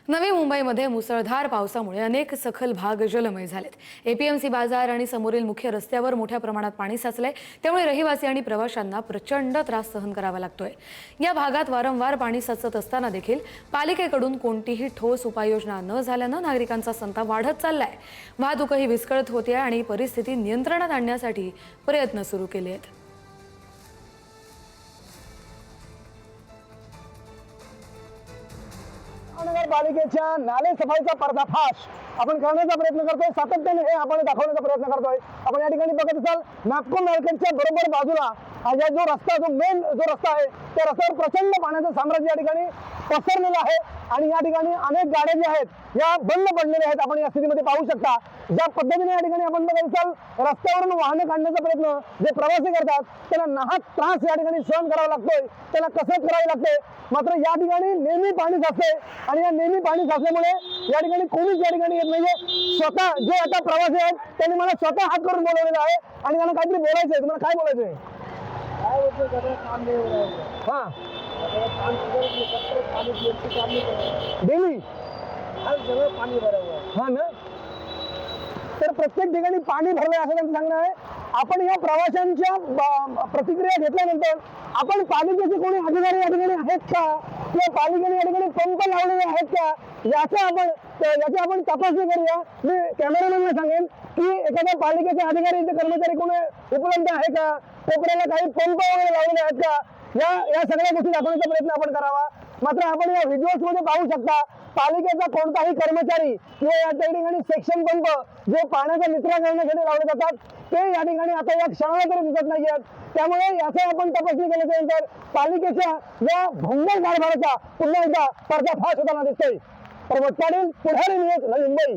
नवी मुंबईमध्ये मुसळधार पावसामुळे अनेक सखल भाग जलमय झालेत। एपीएमसी बाजार आणि समोरील मुख्य रस्त्यावर मोठ्या प्रमाणात पाणी साचलंय, त्यामुळे रहिवासी आणि प्रवाशांना प्रचंड त्रास सहन करावा लागतोय। या भागात वारंवार पाणी साचत असताना देखील पालिकेकडून कोणतीही ठोस उपाययोजना न झाल्यानं नागरिकांचा संताप वाढत चाललाय। वाहतूकही विस्कळीत होते आणि परिस्थिती नियंत्रणात आणण्यासाठी प्रयत्न सुरू केले आहेत। महानगरपालिकेच्या नाले सफाईचा पर्दाफाश आपण करण्याचा प्रयत्न करतोय, सातत्याने हे आपण दाखवण्याचा प्रयत्न करतोय। आपण या ठिकाणी बघत असाल नागपूर मार्केटच्या बरोबर बाजूला जो रस्ता मेन रस्ता आहे त्या रस्त्यावर प्रचंड पाण्याचं साम्राज्य या ठिकाणी पसरलेलं आहे आणि या ठिकाणी अनेक गाड्या ज्या आहेत या बंद पडलेल्या आहेत। आपण या स्थितीमध्ये पाहू शकता ज्या पद्धतीने या ठिकाणी आपण बघत असाल रस्त्यावरून वाहनं काढण्याचा प्रयत्न जे प्रवासी करतात त्यांना नाहक त्रास या ठिकाणी सहन करावा लागतोय, त्यांना कसरत करावी लागते। मात्र या ठिकाणी नेहमी पाणी साचते आणि या नेहमी पाणी साचल्यामुळे या ठिकाणी कोणीच या ठिकाणी येत नाहीये। स्वतः जे आता प्रवासी आहेत त्यांनी मला स्वतः हात करून बोलवलेलं आहे आणि त्यांना काहीतरी बोलायचं आहे। तुम्हाला काय बोलायचं आहे? हाँ डेली हर जगह पानी भरा हुआ है। हाँ ना, तर प्रत्येक ठिकाणी पाणी भरलंय असं त्यांचं सांगणं आहे। आपण या प्रवाशांच्या प्रतिक्रिया घेतल्यानंतर आपण पालिकेचे कोणी अधिकारी या ठिकाणी आहेत का किंवा पालिकेने या ठिकाणी पंप लावलेले आहेत का याची आपण तपासणी करूया। मी कॅमेरामॅनला सांगेन की एखाद्या पालिकेचे अधिकारी कर्मचारी कोणी उपलब्ध आहे का, कोपऱ्याला काही पंप वगैरे लावलेले आहेत का, या सगळ्या गोष्टी दाखवण्याचा प्रयत्न आपण करावा। मात्र आपण या व्हिडिओज मध्ये पाहू शकता पालिकेचा कोणताही कर्मचारी किंवा या ठिकाणी सेक्शन पंप जे पाण्याचा निचरा करण्यासाठी लावले जातात ते या ठिकाणी आता या क्षणाला तरी दिसत नाही आहेत। त्यामुळे याचा आपण तपासणी केल्यानंतर पालिकेच्या या भंगर कारभाराचा पुन्हा एकदा पर्दाफाश होताना दिसतोय। प्रमोद पाटील, पुढारी न्यूज, नवी मुंबई।